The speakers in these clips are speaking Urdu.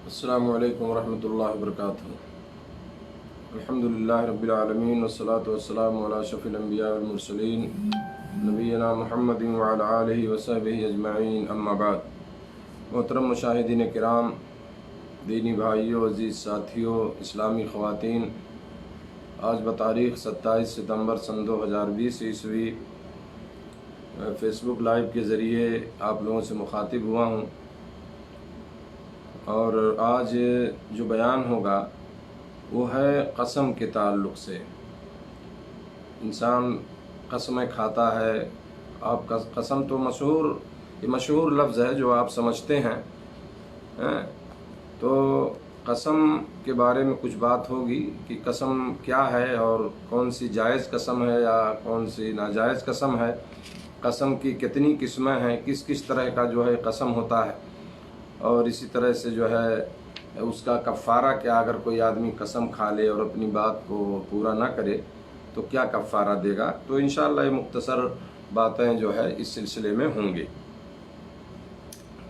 السلام علیکم ورحمۃ اللہ وبرکاتہ۔ الحمدللہ رب العالمین والصلاة والسلام علی اشرف الانبیاء والمرسلین نبینا محمد وعلی آلہ وصحبہ اجمعین، اما بعد۔ محترم مشاہدین کرام، دینی بھائیوں، عزیز ساتھیوں، اسلامی خواتین، آج بتاریخ 27 ستمبر سن 2020 عیسوی فیس بک لائیو کے ذریعے آپ لوگوں سے مخاطب ہوا ہوں، اور آج جو بیان ہوگا وہ ہے قسم کے تعلق سے۔ انسان قسمیں کھاتا ہے۔ آپ کا قسم تو مشہور لفظ ہے جو آپ سمجھتے ہیں، تو قسم کے بارے میں کچھ بات ہوگی کہ قسم کیا ہے اور کون سی جائز قسم ہے یا کون سی ناجائز قسم ہے، قسم کی کتنی قسمیں ہیں، کس کس طرح کا جو ہے قسم ہوتا ہے، اور اسی طرح سے جو ہے اس کا کفارہ کیا، اگر کوئی آدمی قسم کھا لے اور اپنی بات کو پورا نہ کرے تو کیا کفارہ دے گا۔ تو انشاءاللہ یہ مختصر باتیں جو ہے اس سلسلے میں ہوں گی۔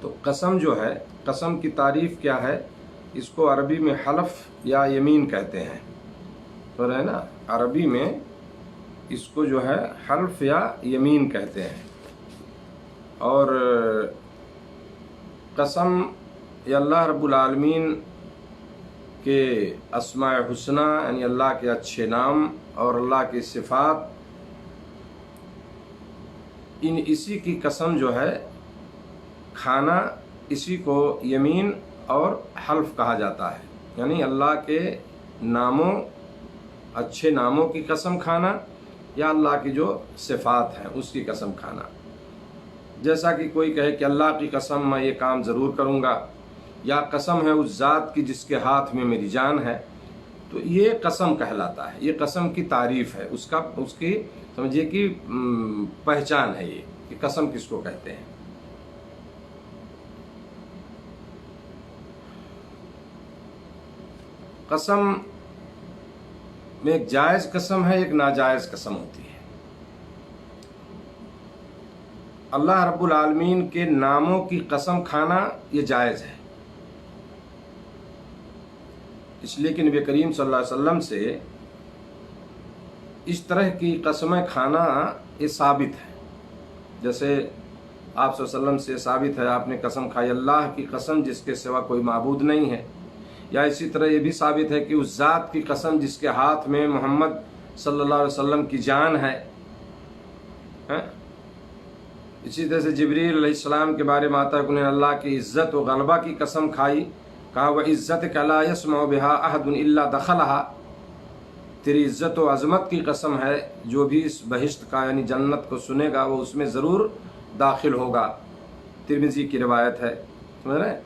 تو قسم جو ہے، قسم کی تعریف کیا ہے؟ اس کو عربی میں حلف یا یمین کہتے ہیں، تو ہے نا، عربی میں اس کو جو ہے حلف یا یمین کہتے ہیں۔ اور قسم یہ اللہ رب العالمین کے اسماء حسنی، یعنی اللہ کے اچھے نام اور اللہ کی صفات، اسی کی قسم جو ہے کھانا، اسی کو یمین اور حلف کہا جاتا ہے۔ یعنی اللہ کے ناموں، اچھے ناموں کی قسم کھانا یا اللہ کی جو صفات ہیں اس کی قسم کھانا۔ جیسا کہ کوئی کہے کہ اللہ کی قسم میں یہ کام ضرور کروں گا، یا قسم ہے اس ذات کی جس کے ہاتھ میں میری جان ہے، تو یہ قسم کہلاتا ہے۔ یہ قسم کی تعریف ہے، اس کی سمجھیے کہ پہچان ہے یہ کہ قسم کس کو کہتے ہیں۔ قسم میں ایک جائز قسم ہے، ایک ناجائز قسم ہوتی ہے۔ اللہ رب العالمین کے ناموں کی قسم کھانا یہ جائز ہے، اس لیے کہ نبی کریم صلی اللہ علیہ وسلم سے اس طرح کی قسمیں کھانا یہ ثابت ہے۔ جیسے آپ صلی اللہ علیہ وسلم سے ثابت ہے، آپ نے قسم کھائی اللہ کی قسم جس کے سوا کوئی معبود نہیں ہے، یا اسی طرح یہ بھی ثابت ہے کہ اس ذات کی قسم جس کے ہاتھ میں محمد صلی اللہ علیہ وسلم کی جان ہے۔ اسی طرح سے جبریل علیہ السلام کے بارے میں آتا ہے کہ انہیں اللہ کی عزت و غلبہ کی قسم کھائی، کہا وَعِزَّتِكَ لَا يَسْمَعُ بِهَا أَحَدٌ إِلَّا دَخَلَهَا، تیری عزت و عظمت کی قسم ہے، جو بھی اس بہشت کا یعنی جنت کو سنے گا وہ اس میں ضرور داخل ہوگا۔ ترمذی کی روایت ہے، سمجھ رہے ہیں؟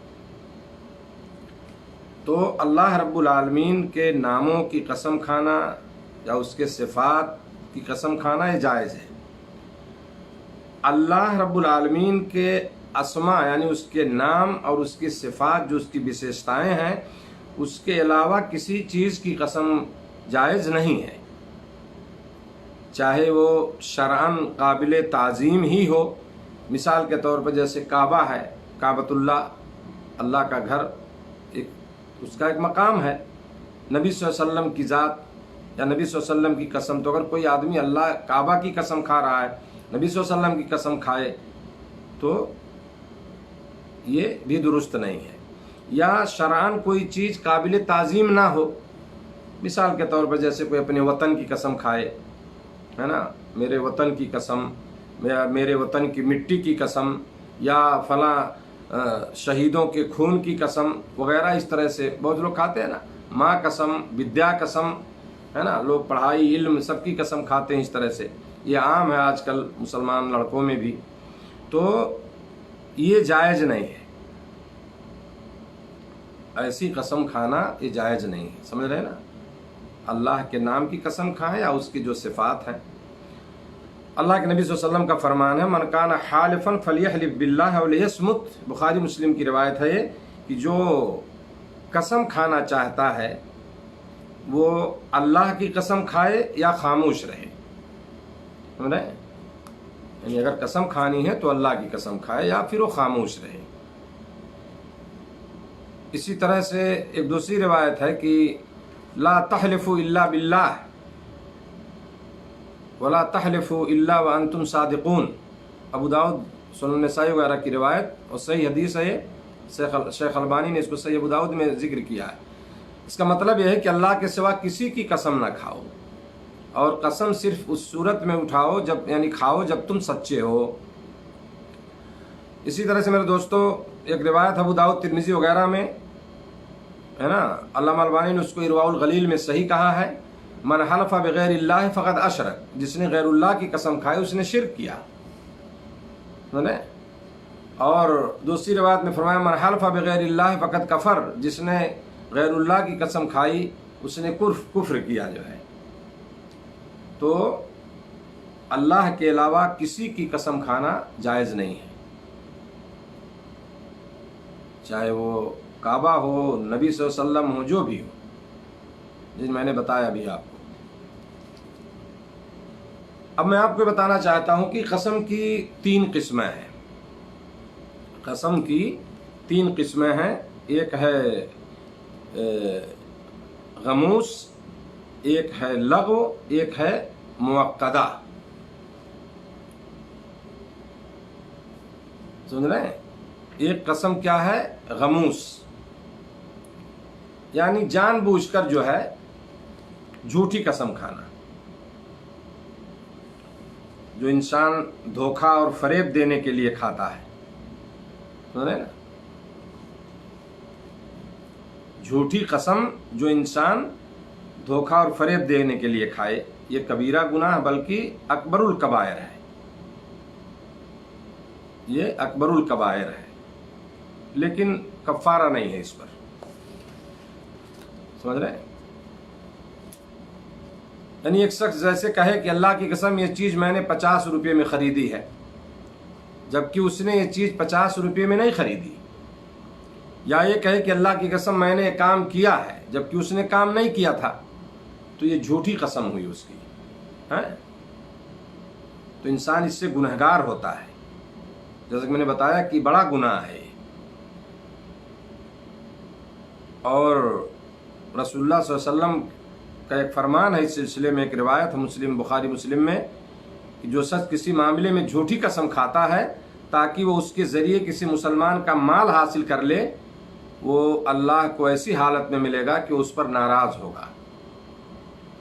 تو اللہ رب العالمین کے ناموں کی قسم کھانا یا اس کے صفات کی قسم کھانا یہ جائز ہے۔ اللہ رب العالمین کے اسماء یعنی اس کے نام اور اس کی صفات جو اس کی وشیشتائیں ہیں، اس کے علاوہ کسی چیز کی قسم جائز نہیں ہے، چاہے وہ شرعاً قابل تعظیم ہی ہو۔ مثال کے طور پر جیسے کعبہ ہے، کعبۃ اللہ، اللہ کا گھر، اس کا ایک مقام ہے۔ نبی صلی اللہ علیہ وسلم کی ذات یا نبی صلی اللہ علیہ وسلم کی قسم، تو اگر کوئی آدمی اللہ کعبہ کی قسم کھا رہا ہے، نبی صلی اللہ علیہ وسلم کی قسم کھائے تو یہ بھی درست نہیں ہے۔ یا شرعاً کوئی چیز قابل تعظیم نہ ہو، مثال کے طور پر جیسے کوئی اپنے وطن کی قسم کھائے، ہے نا، میرے وطن کی قسم، میرے وطن کی مٹی کی قسم، یا فلاں شہیدوں کے خون کی قسم وغیرہ، اس طرح سے بہت لوگ کھاتے ہیں نا، ماں قسم، ودیا قسم، ہے نا، لوگ پڑھائی علم سب کی قسم کھاتے ہیں اس طرح سے، یہ عام ہے آج کل مسلمان لڑکوں میں بھی۔ تو یہ جائز نہیں ہے، ایسی قسم کھانا یہ جائز نہیں ہے، سمجھ رہے ہیں نا۔ اللہ کے نام کی قسم کھائیں یا اس کی جو صفات ہیں۔ اللہ کے نبی صلی اللہ علیہ وسلم کا فرمان ہے من کان حالفا فلیحلف باللہ ولیصمت، بخاری مسلم کی روایت ہے یہ، کہ جو قسم کھانا چاہتا ہے وہ اللہ کی قسم کھائے یا خاموش رہے، سمجھ رہے ہیں؟ یعنی اگر قسم کھانی ہے تو اللہ کی قسم کھائے یا پھر وہ خاموش رہے۔ اسی طرح سے ایک دوسری روایت ہے کہ لا تحلفوا الا باللہ ولا تحلفوا الا وانتم صادقون، ابو داؤد، سنن نسائی وغیرہ کی روایت اور صحیح حدیث ہے یہ، شیخ البانی نے اس کو صحیح ابو داؤد میں ذکر کیا ہے۔ اس کا مطلب یہ ہے کہ اللہ کے سوا کسی کی قسم نہ کھاؤ، اور قسم صرف اس صورت میں اٹھاؤ جب یعنی کھاؤ جب تم سچے ہو۔ اسی طرح سے میرے دوستو ایک روایت ابو داؤد، ترمذی وغیرہ میں ہے نا، علامہ البانی نے اس کو ارواء الغلیل میں صحیح کہا ہے، من حلف بغیر اللہ فقد اشرک، جس نے غیر اللہ کی قسم کھائی اس نے شرک کیا۔ اور دوسری روایت میں فرمایا من حلف بغیر اللہ فقد کفر، جس نے غیر اللہ کی قسم کھائی اس نے کفر کیا جو ہے۔ تو اللہ کے علاوہ کسی کی قسم کھانا جائز نہیں ہے، چاہے وہ کعبہ ہو، نبی صلی اللہ علیہ وسلم ہو، جو بھی ہو، جن میں نے بتایا ابھی آپ کو۔ اب میں آپ کو بتانا چاہتا ہوں کہ قسم کی 3 قسمیں ہیں۔ قسم کی 3 قسمیں ہیں، ایک ہے غموس، ایک ہے لغو، ایک ہے معقدہ۔ سمجھ رہے ہیں؟ ایک قسم کیا ہے؟ غموس، یعنی جان بوجھ کر جو ہے جھوٹی قسم کھانا، جو انسان دھوکہ اور فریب دینے کے لیے کھاتا ہے، سمجھ رہے ہیں نا؟ جھوٹی قسم جو انسان دھوکہ اور فریب دینے کے لیے کھائے، یہ کبیرہ گناہ بلکہ اکبر الکبائر ہے، یہ اکبر الکبائر ہے، لیکن کفارہ نہیں ہے اس پر، سمجھ رہے ہیں؟ یعنی ایک شخص جیسے کہے کہ اللہ کی قسم یہ چیز میں نے 50 روپے میں خریدی ہے، جبکہ اس نے یہ چیز 50 روپے میں نہیں خریدی، یا یہ کہے کہ اللہ کی قسم میں نے کام کیا ہے جبکہ اس نے کام نہیں کیا تھا، تو یہ جھوٹی قسم ہوئی اس کی، تو انسان اس سے گنہگار ہوتا ہے، جیسا کہ میں نے بتایا کہ بڑا گناہ ہے۔ اور رسول اللہ صلی اللہ علیہ وسلم کا ایک فرمان ہے اس سلسلے میں، ایک روایت ہے مسلم، بخاری مسلم میں، کہ جو شخص کسی معاملے میں جھوٹی قسم کھاتا ہے تاکہ وہ اس کے ذریعے کسی مسلمان کا مال حاصل کر لے، وہ اللہ کو ایسی حالت میں ملے گا کہ اس پر ناراض ہوگا،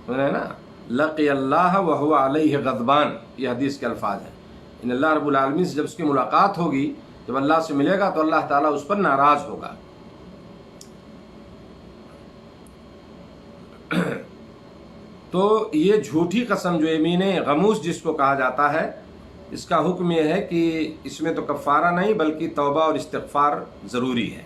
ہے نا؟ لقی اللہ وہو علیہ غضبان، یہ حدیث کے الفاظ ہیں۔ ان اللہ رب العالمین سے جب اس کی ملاقات ہوگی، جب اللہ سے ملے گا تو اللہ تعالیٰ اس پر ناراض ہوگا۔ تو یہ جھوٹی قسم جو یمین غموس جس کو کہا جاتا ہے، اس کا حکم یہ ہے کہ اس میں تو کفارہ نہیں بلکہ توبہ اور استغفار ضروری ہے۔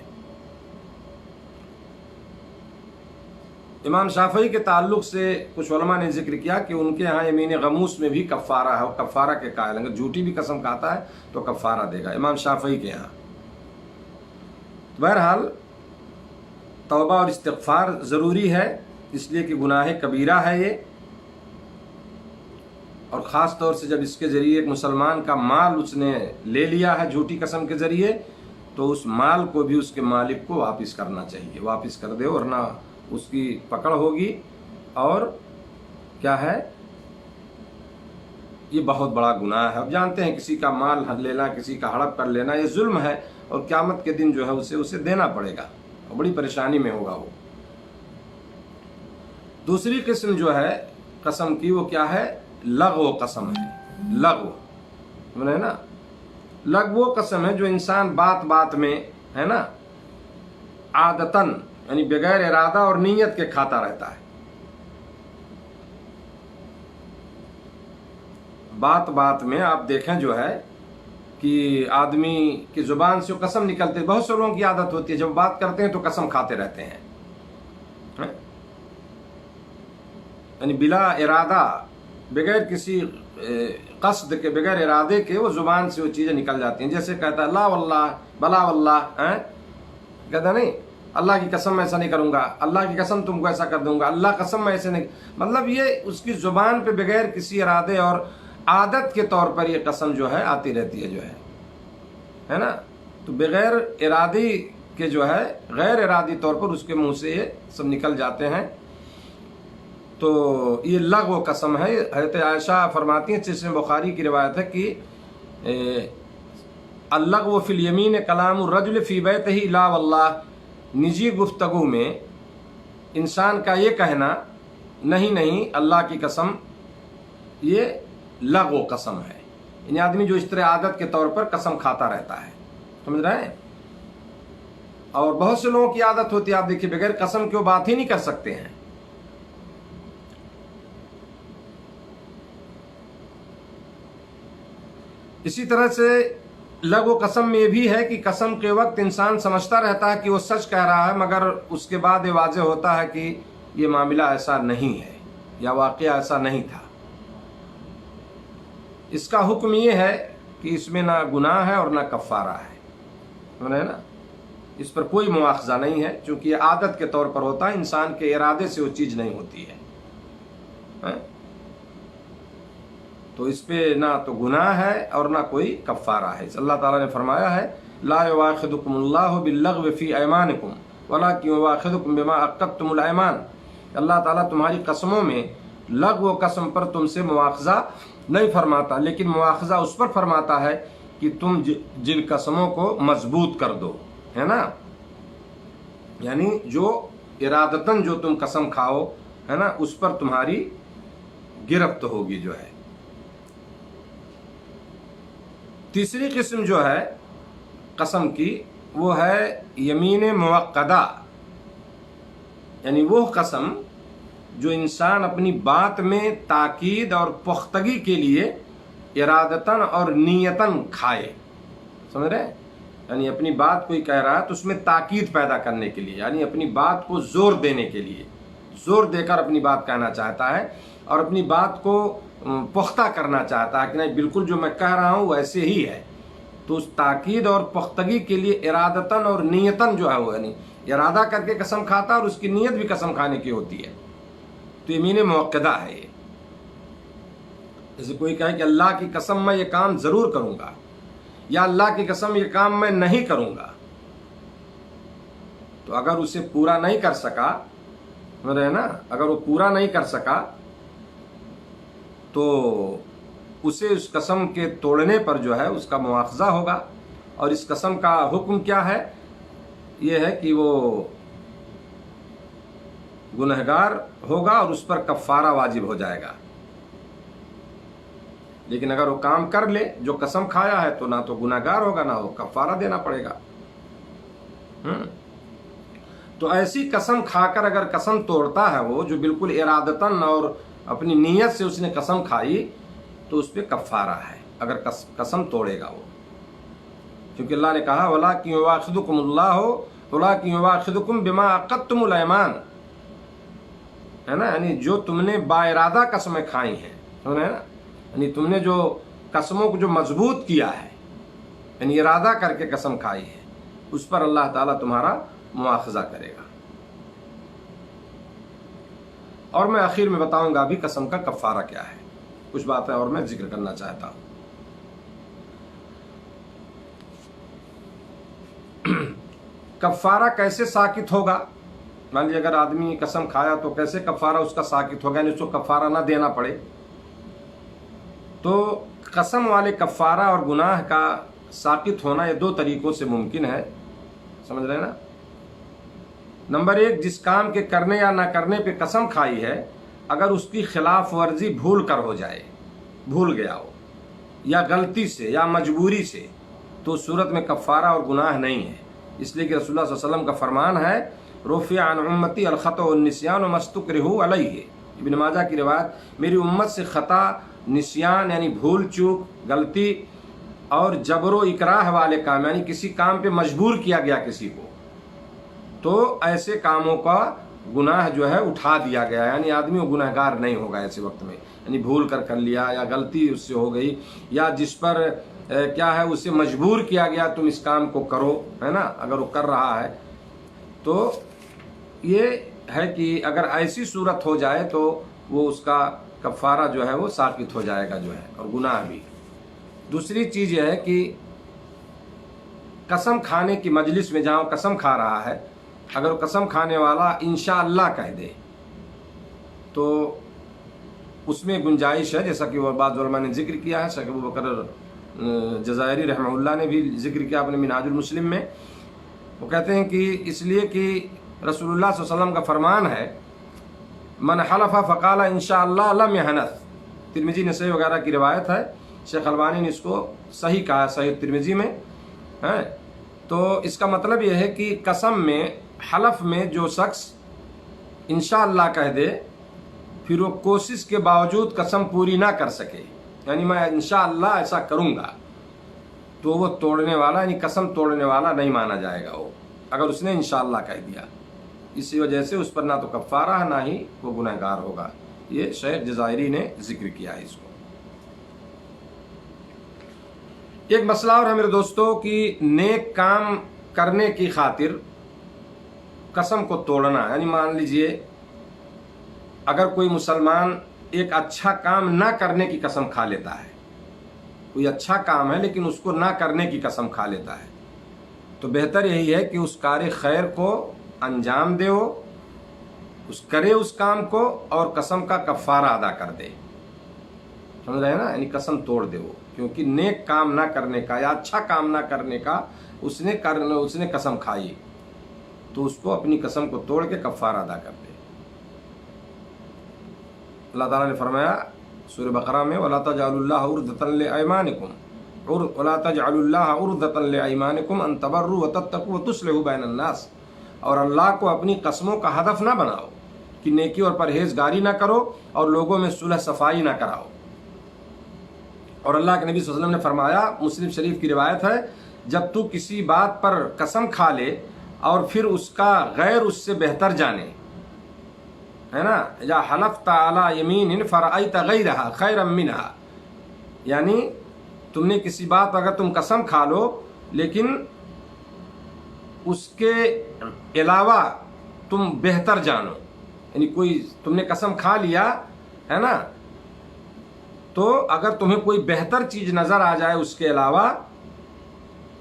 امام شافعی کے تعلق سے کچھ علماء نے ذکر کیا کہ ان کے ہاں یمین غموس میں بھی کفارہ ہے، اور کفارہ کے قائل ہیں، اگر جھوٹی بھی قسم کھاتا ہے تو کفارہ دے گا، امام شافعی کے ہاں۔ بہرحال توبہ اور استغفار ضروری ہے، اس لیے کہ گناہ کبیرہ ہے یہ، اور خاص طور سے جب اس کے ذریعے ایک مسلمان کا مال اس نے لے لیا ہے جھوٹی قسم کے ذریعے، تو اس مال کو بھی اس کے مالک کو واپس کرنا چاہیے، واپس کر دے، ورنہ اس کی پکڑ ہوگی، اور کیا ہے، یہ بہت بڑا گناہ ہے۔ اب جانتے ہیں کسی کا مال لینا، کسی کا ہڑپ کر لینا، یہ ظلم ہے، اور قیامت کے دن جو ہے اسے دینا پڑے گا، اور بڑی پریشانی میں ہوگا وہ۔ دوسری قسم جو ہے قسم کی، وہ کیا ہے؟ لغو قسم ہے، لغو ہے نا، لغو قسم ہے جو انسان بات بات میں ہے نا عادتاً یعنی بغیر ارادہ اور نیت کے کھاتا رہتا ہے، بات بات میں آپ دیکھیں جو ہے کہ آدمی کی زبان سے قسم نکلتے، بہت سے لوگوں کی عادت ہوتی ہے جب بات کرتے ہیں تو قسم کھاتے رہتے ہیں، یعنی بلا ارادہ، بغیر کسی قصد کے، بغیر ارادے کے وہ زبان سے وہ چیزیں نکل جاتی ہیں، جیسے کہتا ہے لا واللہ، بلا واللہ، کہتا نہیں اللہ کی قسم میں ایسا نہیں کروں گا، اللہ کی قسم تم کو ایسا کر دوں گا، اللہ قسم میں ایسے نہیں، مطلب یہ اس کی زبان پہ بغیر کسی ارادے اور عادت کے طور پر یہ قسم جو ہے آتی رہتی ہے جو ہے نا، تو بغیر ارادی کہ جو ہے غیر ارادی طور پر اس کے منہ سے یہ سب نکل جاتے ہیں، تو یہ لغو قسم ہے۔ حضرت عائشہ فرماتی ہیں، جس میں بخاری کی روایت ہے کہ اللغو فی الیمین کلام الرجل فی بیتہ لا واللہ، نجی گفتگو میں انسان کا یہ کہنا نہیں اللہ کی قسم، یہ لغو قسم ہے، یعنی آدمی جو اس طرح عادت کے طور پر قسم کھاتا رہتا ہے، سمجھ رہے ہیں؟ اور بہت سے لوگوں کی عادت ہوتی ہے، آپ دیکھیے بغیر قسم کے وہ بات ہی نہیں کر سکتے ہیں۔ اسی طرح سے لغو قسم میں یہ بھی ہے کہ قسم کے وقت انسان سمجھتا رہتا ہے کہ وہ سچ کہہ رہا ہے، مگر اس کے بعد یہ واضح ہوتا ہے کہ یہ معاملہ ایسا نہیں ہے یا واقعہ ایسا نہیں تھا۔ اس کا حکم یہ ہے کہ اس میں نہ گناہ ہے اور نہ کفارہ ہے، سمجھ رہے نا؟ اس پر کوئی مواخذہ نہیں ہے، چونکہ یہ عادت کے طور پر ہوتا ہے، انسان کے ارادے سے وہ چیز نہیں ہوتی ہے، تو اس پہ نہ تو گناہ ہے اور نہ کوئی کفارہ ہے۔ اللہ تعالیٰ نے فرمایا ہے لا یواخذکم اللہ باللغو فی ایمانکم ولکن یواخذکم بما عقدتم الایمان، اللہ تعالیٰ تمہاری قسموں میں لغو قسم پر تم سے مواخذہ نہیں فرماتا، لیکن مواخذہ اس پر فرماتا ہے کہ تم جن قسموں کو مضبوط کر دو، ہے نا؟ یعنی جو ارادتاً جو تم قسم کھاؤ، ہے نا، اس پر تمہاری گرفت ہوگی جو ہے۔ تیسری قسم جو ہے قسم کی وہ ہے یمین موقدہ، یعنی وہ قسم جو انسان اپنی بات میں تاکید اور پختگی کے لیے ارادتاً اور نیتاً کھائے، سمجھ رہے ہیں؟ یعنی اپنی بات کوئی کہہ رہا ہے تو اس میں تاکید پیدا کرنے کے لیے، یعنی اپنی بات کو زور دینے کے لیے، زور دے کر اپنی بات کہنا چاہتا ہے اور اپنی بات کو پختہ کرنا چاہتا ہے کہ نہیں بالکل جو میں کہہ رہا ہوں ویسے ہی ہے، تو اس تاکید اور پختگی کے لیے ارادتاً اور نیتاً جو ہے وہ، یعنی ارادہ کر کے قسم کھاتا اور اس کی نیت بھی قسم کھانے کی ہوتی ہے، تو یمین موقدہ ہے یہ۔ جیسے کوئی کہے کہ اللہ کی قسم میں یہ کام ضرور کروں گا، یا اللہ کی قسم یہ کام میں نہیں کروں گا، تو اگر اسے پورا نہیں کر سکا، نا، اگر وہ پورا نہیں کر سکا تو اسے اس قسم کے توڑنے پر جو ہے اس کا مواخذہ ہوگا، اور اس قسم کا حکم کیا ہے؟ یہ ہے کہ وہ گنہگار ہوگا اور اس پر کفارہ واجب ہو جائے گا۔ لیکن اگر وہ کام کر لے جو قسم کھایا ہے تو نہ تو گنہگار ہوگا نہ وہ کفارہ دینا پڑے گا۔ تو ایسی قسم کھا کر اگر قسم توڑتا ہے وہ جو بالکل ارادتاً اور اپنی نیت سے اس نے قسم کھائی، تو اس پہ کفارہ ہے اگر قسم توڑے گا وہ، کیونکہ اللہ نے کہا وَلَٰكِن يُؤَاخِذُكُمُ اللَّهُ وَلَٰكِن يُؤَاخِذُكُم بِمَا عَقَدتُّمُ الْأَيْمَانَ، ہے نا، یعنی جو تم نے با ارادہ قسمیں کھائی ہیں، ہے نا، یعنی تم نے جو قسموں کو جو مضبوط کیا ہے، یعنی ارادہ کر کے قسم کھائی ہے، اس پر اللہ تعالیٰ تمہارا مواخذہ کرے گا۔ اور میں آخر میں بتاؤں گا بھی قسم کا کفارہ کیا ہے، کچھ باتیں اور میں ذکر کرنا چاہتا ہوں۔ کفارہ کیسے ساکت ہوگا؟ مان لیجیے اگر آدمی قسم کھایا تو کیسے کفارہ اس کا ساکت ہوگا، یعنی اس کو کفارہ نہ دینا پڑے؟ تو قسم والے کفارہ اور گناہ کا ساکت ہونا یہ دو طریقوں سے ممکن ہے، سمجھ رہے ہیں نا؟ نمبر ایک، جس کام کے کرنے یا نہ کرنے پہ قسم کھائی ہے، اگر اس کی خلاف ورزی بھول کر ہو جائے، بھول گیا ہو یا غلطی سے یا مجبوری سے، تو صورت میں کفارہ اور گناہ نہیں ہے، اس لیے کہ رسول اللہ صلی اللہ علیہ وسلم کا فرمان ہے رفع عن امتی الخطأ والنسیان وما استکرہوا علیہ، ابن ماجہ کی روایت، میری امت سے خطا، نسیان یعنی بھول چوک، غلطی اور جبر و اکراہ والے کام، یعنی کسی کام پہ مجبور کیا گیا کسی کو، تو ایسے کاموں کا گناہ جو ہے اٹھا دیا گیا، یعنی آدمی وہ گنہگار نہیں ہوگا ایسے وقت میں، یعنی بھول کر لیا یا غلطی اس سے ہو گئی یا جس پر کیا ہے اسے مجبور کیا گیا تم اس کام کو کرو، ہے نا، اگر وہ کر رہا ہے تو یہ ہے کہ اگر ایسی صورت ہو جائے تو وہ اس کا کفارہ جو ہے وہ ساقط ہو جائے گا جو ہے، اور گناہ بھی۔ دوسری چیز یہ ہے کہ قسم کھانے کی مجلس میں جہاں قسم کھا رہا ہے، اگر قسم کھانے والا انشاءاللہ کہہ دے تو اس میں گنجائش ہے، جیسا کہ وہ بعض علماء نے ذکر کیا ہے، شیخ ابوبکر جزائری رحمہ اللہ نے بھی ذکر کیا اپنے منہاج المسلم میں۔ وہ کہتے ہیں کہ اس لیے کہ رسول اللہ صلی اللہ علیہ وسلم کا فرمان ہے، من حلف فقال انشاءاللہ لم یحنث، ترمذی نسائی وغیرہ کی روایت ہے، شیخ البانی نے اس کو صحیح کہا صحیح ترمذی میں ہے۔ تو اس کا مطلب یہ ہے کہ قسم میں، حلف میں جو شخص انشاءاللہ کہہ دے پھر وہ کوشش کے باوجود قسم پوری نہ کر سکے، یعنی میں انشاءاللہ ایسا کروں گا، تو وہ توڑنے والا یعنی قسم توڑنے والا نہیں مانا جائے گا وہ، اگر اس نے انشاءاللہ کہہ دیا۔ اسی وجہ سے اس پر نہ تو کفارہ ہے نہ ہی وہ گنہگار ہوگا۔ یہ شیخ جزائری نے ذکر کیا ہے اس کو۔ ایک مسئلہ اور ہے میرے دوستوں کہ نیک کام کرنے کی خاطر قسم کو توڑنا، یعنی مان لیجئے اگر کوئی مسلمان ایک اچھا کام نہ کرنے کی قسم کھا لیتا ہے، کوئی اچھا کام ہے لیکن اس کو نہ کرنے کی قسم کھا لیتا ہے، تو بہتر یہی ہے کہ اس کار خیر کو انجام دے، اس کرے اس کام کو اور قسم کا کفارہ ادا کر دے، سمجھ رہے ہیں نا، یعنی قسم توڑ دے وہ، کیونکہ نیک کام نہ کرنے کا یا اچھا کام نہ کرنے کا اس نے قسم کھائی، تو اس کو اپنی قسم کو توڑ کے کفارہ ادا کر دے۔ اللہ تعالیٰ نے فرمایا سورہ بقرہ میں وَلَا تَجْعَلُوا اللَّهَ عُرْضَةً لِأَيْمَانِكُمْ وَلَا تَجْعَلُوا اللَّهَ عُرْضَةً لِأَيْمَانِكُمْ أَن تَبَرُّوا وَتَتَّقُوا وَتُصْلِحُوا بَيْنَ النَّاسِ، اور اللہ کو اپنی قسموں کا ہدف نہ بناؤ کہ نیکی اور پرہیزگاری نہ کرو اور لوگوں میں صلح صفائی نہ کراؤ۔ اور اللہ کے نبی صلی اللہ علیہ وسلم نے فرمایا، مسلم شریف کی روایت ہے، جب تو کسی بات پر قسم کھا لے اور پھر اس کا غیر اس سے بہتر جانے، ہے نا، یا حلفت علی یمین فرأیت غیرہا خیرا منہا، یعنی تم نے کسی بات پر اگر تم قسم کھا لو لیکن اس کے علاوہ تم بہتر جانو، یعنی کوئی تم نے قسم کھا لیا ہے نا، تو اگر تمہیں کوئی بہتر چیز نظر آ جائے اس کے علاوہ،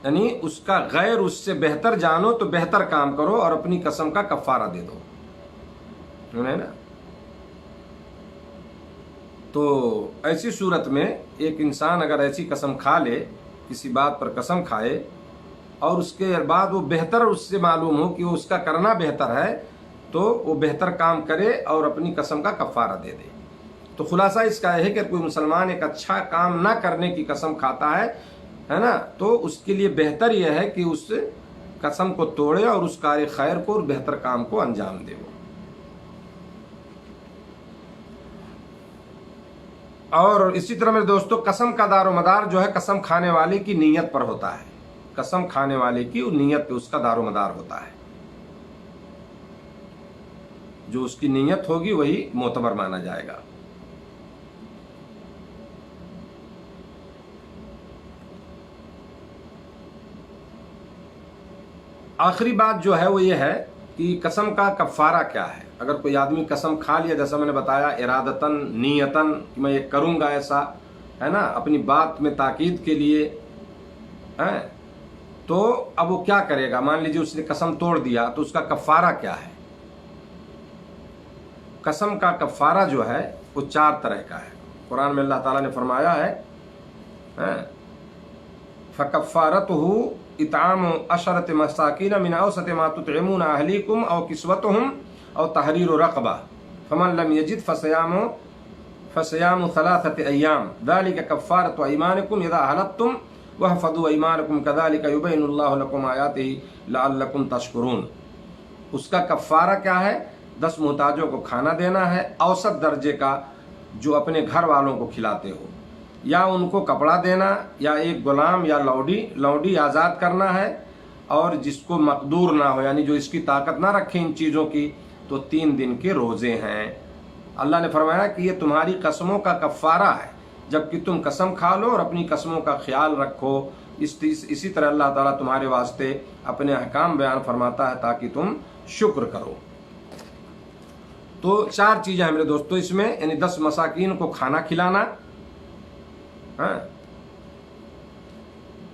یعنی اس کا غیر اس سے بہتر جانو تو بہتر کام کرو اور اپنی قسم کا کفارہ دے دو، ہے نا۔ تو ایسی صورت میں ایک انسان اگر ایسی قسم کھا لے، کسی بات پر قسم کھائے اور اس کے بعد وہ بہتر اس سے معلوم ہو کہ وہ اس کا کرنا بہتر ہے، تو وہ بہتر کام کرے اور اپنی قسم کا کفارہ دے دے۔ تو خلاصہ اس کا یہ ہے کہ کوئی مسلمان ایک اچھا کام نہ کرنے کی قسم کھاتا ہے نا، تو اس کے لیے بہتر یہ ہے کہ اس قسم کو توڑے اور اس کار خیر کو اور بہتر کام کو انجام دے وہ۔ اور اسی طرح میرے دوستو قسم کا دار و مدار جو ہے قسم کھانے والے کی نیت پر ہوتا ہے، قسم کھانے والے کی نیت پہ اس کا دار و مدار ہوتا ہے، جو اس کی نیت ہوگی وہی معتبر مانا جائے گا۔ آخری بات جو ہے وہ یہ ہے کہ قسم کا کفارہ کیا ہے۔ اگر کوئی آدمی قسم کھا لیا، جیسا میں نے بتایا ارادتاً نیتاً کہ میں یہ کروں گا ایسا، ہے نا، اپنی بات میں تاکید کے لیے، تو اب وہ کیا کرے گا؟ مان لیجیے اس نے قسم توڑ دیا تو اس کا کفارہ کیا ہے؟ قسم کا کفارہ جو ہے وہ 4 طرح کا ہے۔ قرآن میں اللہ تعالیٰ نے فرمایا ہے فَكَفَّارَتُهُ اطعام 10 مساکین من اوسط ما تطعمون اہلیکم او کسوتہم او تحریر رقبہ فمن لم یجد فصیام 3 ایام ذلک کفارۃ ایمانکم اذا حلفتم واحفظوا ایمانکم کذلک یبین اللہ لکم آیاتہ لعلکم تشکرون۔ اس کا کفارہ کیا ہے؟ 10 محتاجوں کو کھانا دینا ہے، اوسط درجے کا، جو اپنے گھر والوں کو کھلاتے ہو، یا ان کو کپڑا دینا، یا ایک غلام یا لونڈی آزاد کرنا ہے، اور جس کو مقدور نہ ہو، یعنی جو اس کی طاقت نہ رکھے ان چیزوں کی، تو 3 دن کے روزے ہیں۔ اللہ نے فرمایا کہ یہ تمہاری قسموں کا کفارہ ہے، جبکہ تم قسم کھا لو اور اپنی قسموں کا خیال رکھو۔ اسی طرح اللہ تعالیٰ تمہارے واسطے اپنے احکام بیان فرماتا ہے تاکہ تم شکر کرو۔ تو 4 چیزیں ہیں میرے دوستو اس میں، یعنی 10 مساکین کو کھانا کھلانا،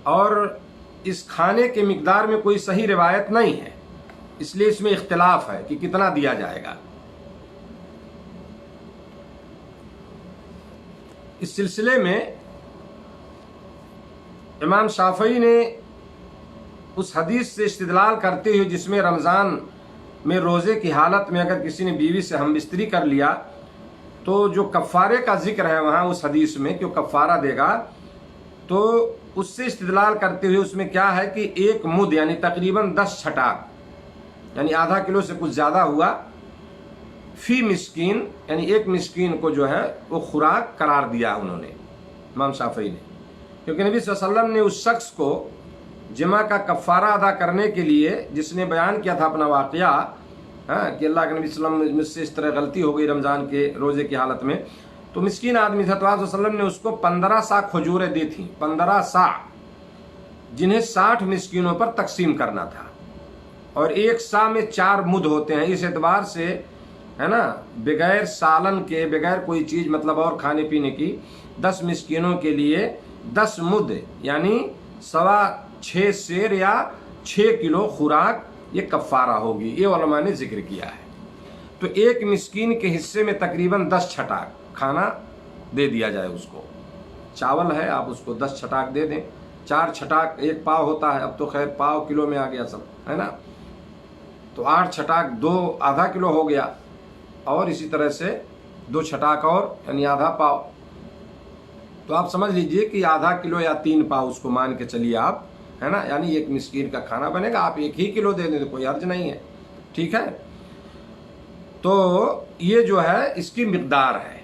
اور اس کھانے کے مقدار میں کوئی صحیح روایت نہیں ہے، اس لیے اس میں اختلاف ہے کہ کتنا دیا جائے گا۔ اس سلسلے میں امام شافعی نے اس حدیث سے استدلال کرتے ہوئے جس میں رمضان میں روزے کی حالت میں اگر کسی نے بیوی سے ہم بستری کر لیا تو جو کفارے کا ذکر ہے وہاں اس حدیث میں کہ وہ کفارہ دے گا، تو اس سے استدلال کرتے ہوئے اس میں کیا ہے کہ 1 مد یعنی تقریباً 10 چھٹاک یعنی آدھا کلو سے کچھ زیادہ ہوا، فی مسکین یعنی ایک مسکین کو جو ہے وہ خوراک قرار دیا انہوں نے امام شافعی نے، کیونکہ نبی صلی اللہ علیہ وسلم نے اس شخص کو جمع کا کفارہ ادا کرنے کے لیے جس نے بیان کیا تھا اپنا واقعہ کہ اللہ کے نبی صلی اللہ علیہ وسلم مجھ سے اس طرح غلطی ہو گئی رمضان کے روزے کی حالت میں، تو مسکین آدمی تھا تو آپ صلی اللہ علیہ وسلم نے اس کو 15 سا کھجوریں دی تھیں، 15 سا، جنہیں 60 مسکینوں پر تقسیم کرنا تھا، اور 1 سا میں 4 مد ہوتے ہیں، اس اعتبار سے ہے نا بغیر سالن کے بغیر کوئی چیز مطلب اور کھانے پینے کی 10 مسکینوں کے لیے 10 مد یعنی 6.25 سیر یا 6 کلو خوراک یہ کفارہ ہوگی، یہ علماء نے ذکر کیا ہے۔ تو ایک مسکین کے حصے میں تقریباً 10 چھٹاک کھانا دے دیا جائے، اس کو چاول ہے آپ اس کو 10 چھٹاک دے دیں، 4 چھٹاک 1 پاؤ ہوتا ہے، اب تو خیر پاؤ کلو میں آ گیا سب ہے نا، تو 8 چھٹاک 2 آدھا کلو ہو گیا، اور اسی طرح سے 2 چھٹاک اور یعنی آدھا پاؤ، تو آپ سمجھ لیجئے کہ آدھا کلو یا 3 پاؤ اس کو مان کے چلیے آپ ہے نا، یعنی ایک مسکین کا کھانا بنے گا، آپ 1 ہی کلو دے دیں تو کوئی حرج نہیں ہے، ٹھیک ہے۔ تو یہ جو ہے اس کی مقدار ہے،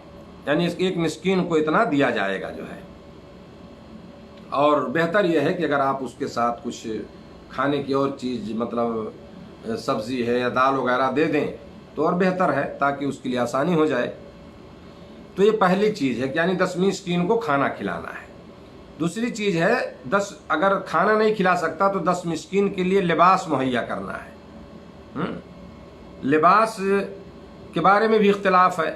یعنی ایک مسکین کو اتنا دیا جائے گا جو ہے، اور بہتر یہ ہے کہ اگر آپ اس کے ساتھ کچھ کھانے کی اور چیز مطلب سبزی ہے یا دال وغیرہ دے دیں تو اور بہتر ہے تاکہ اس کے لیے آسانی ہو جائے۔ تو یہ پہلی چیز ہے کہ یعنی 10 مسکین کو کھانا کھلانا ہے۔ دوسری چیز ہے 10 اگر کھانا نہیں کھلا سکتا تو 10 مسکین کے لیے لباس مہیا کرنا ہے۔ لباس کے بارے میں بھی اختلاف ہے،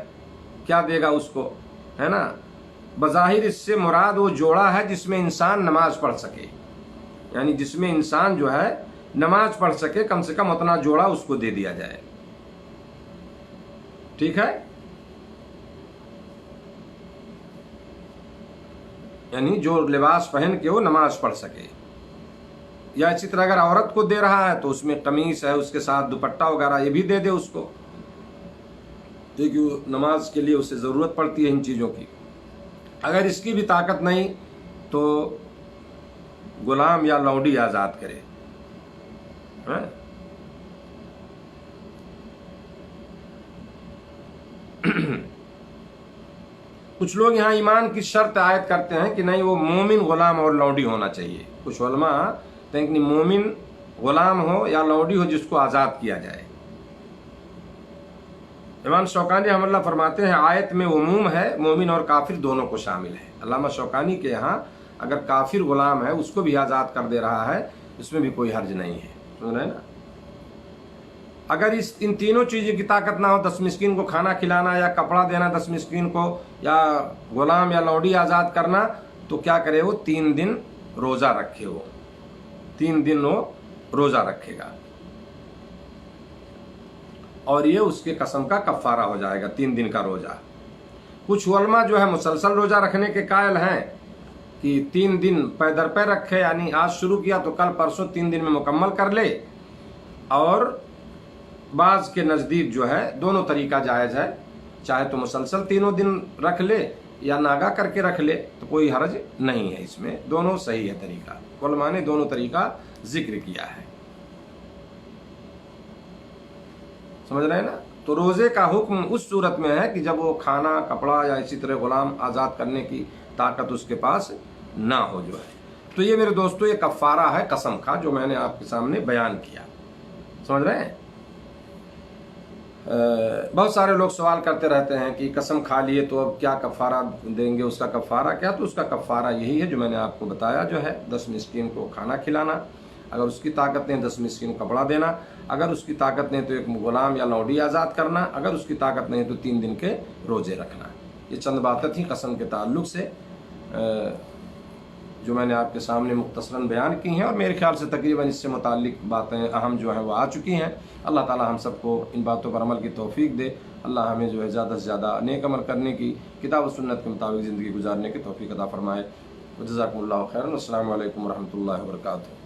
کیا دے گا اس کو ہے نا، بظاہر اس سے مراد وہ جوڑا ہے جس میں انسان نماز پڑھ سکے، یعنی جس میں انسان جو ہے نماز پڑھ سکے، کم سے کم اتنا جوڑا اس کو دے دیا جائے، ٹھیک ہے، یعنی جو لباس پہن کے وہ نماز پڑھ سکے۔ یا اسی طرح اگر عورت کو دے رہا ہے تو اس میں قمیص ہے، اس کے ساتھ دوپٹہ وغیرہ یہ بھی دے دے اس کو، کیونکہ نماز کے لیے اسے ضرورت پڑتی ہے ان چیزوں کی۔ اگر اس کی بھی طاقت نہیں تو غلام یا لونڈی آزاد کرے۔ کچھ لوگ یہاں ایمان کی شرط عائد کرتے ہیں کہ نہیں وہ مومن غلام اور لونڈی ہونا چاہیے، کچھ علماء کہتے ہیں کہ مومن غلام ہو یا لونڈی ہو جس کو آزاد کیا جائے۔ امام شوکانی رحمۃ اللہ فرماتے ہیں آیت میں عموم ہے، مومن اور کافر دونوں کو شامل ہے۔ علامہ شوکانی کے یہاں اگر کافر غلام ہے اس کو بھی آزاد کر دے رہا ہے، اس میں بھی کوئی حرج نہیں ہے، سن رہے ہیں نا۔ اگر ان تینوں چیزوں کی طاقت نہ ہو، 10 مسکین کو کھانا کھلانا یا کپڑا دینا 10 مسکین کو یا غلام یا لونڈی آزاد کرنا، تو کیا کرے وہ 3 دن روزہ رکھے، وہ 3 دن وہ روزہ رکھے گا، اور یہ اس کے قسم کا کفارہ ہو جائے گا 3 دن کا روزہ۔ کچھ علماء جو ہے مسلسل روزہ رکھنے کے قائل ہیں کہ 3 دن پے در پے رکھے، یعنی آج شروع کیا تو کل پرسوں 3 دن میں مکمل کر لے، اور بعض کے نزدیک جو ہے دونوں طریقہ جائز ہے، چاہے تو مسلسل 3 دن رکھ لے یا ناگا کر کے رکھ لے تو کوئی حرج نہیں ہے، اس میں دونوں صحیح ہے طریقہ، علماء نے دونوں طریقہ ذکر کیا ہے، سمجھ رہے ہیں نا۔ تو روزے کا حکم اس صورت میں ہے کہ جب وہ کھانا کپڑا یا اسی طرح غلام آزاد کرنے کی طاقت اس کے پاس نہ ہو جو ہے۔ تو یہ میرے دوستو یہ کفارہ ہے قسم کا جو میں نے آپ کے سامنے بیان کیا، سمجھ رہے ہیں۔ بہت سارے لوگ سوال کرتے رہتے ہیں کہ قسم کھا لیے تو اب کیا کفارہ دیں گے، اس کا کفارہ کیا؟ تو اس کا کفارہ یہی ہے جو میں نے آپ کو بتایا جو ہے، 10 مسکین کو کھانا کھلانا، اگر اس کی طاقت نہیں 10 مسکین کو کپڑا دینا، اگر اس کی طاقت نہیں تو ایک غلام یا لونڈی آزاد کرنا، اگر اس کی طاقت نہیں تو 3 دن کے روزے رکھنا۔ یہ چند باتیں تھیں قسم کے تعلق سے جو میں نے آپ کے سامنے مختصراً بیان کی ہیں، اور میرے خیال سے تقریباً اس سے متعلق باتیں اہم جو ہیں وہ آ چکی ہیں۔ اللہ تعالی ہم سب کو ان باتوں پر عمل کی توفیق دے۔ اللہ ہمیں جو ہے زیادہ سے زیادہ نیک عمل کرنے کی، کتاب و سنت کے مطابق زندگی گزارنے کی توفیق عطا فرمائے۔ جزاکم اللہ خیرا۔ السلام علیکم ورحمۃ اللہ وبرکاتہ۔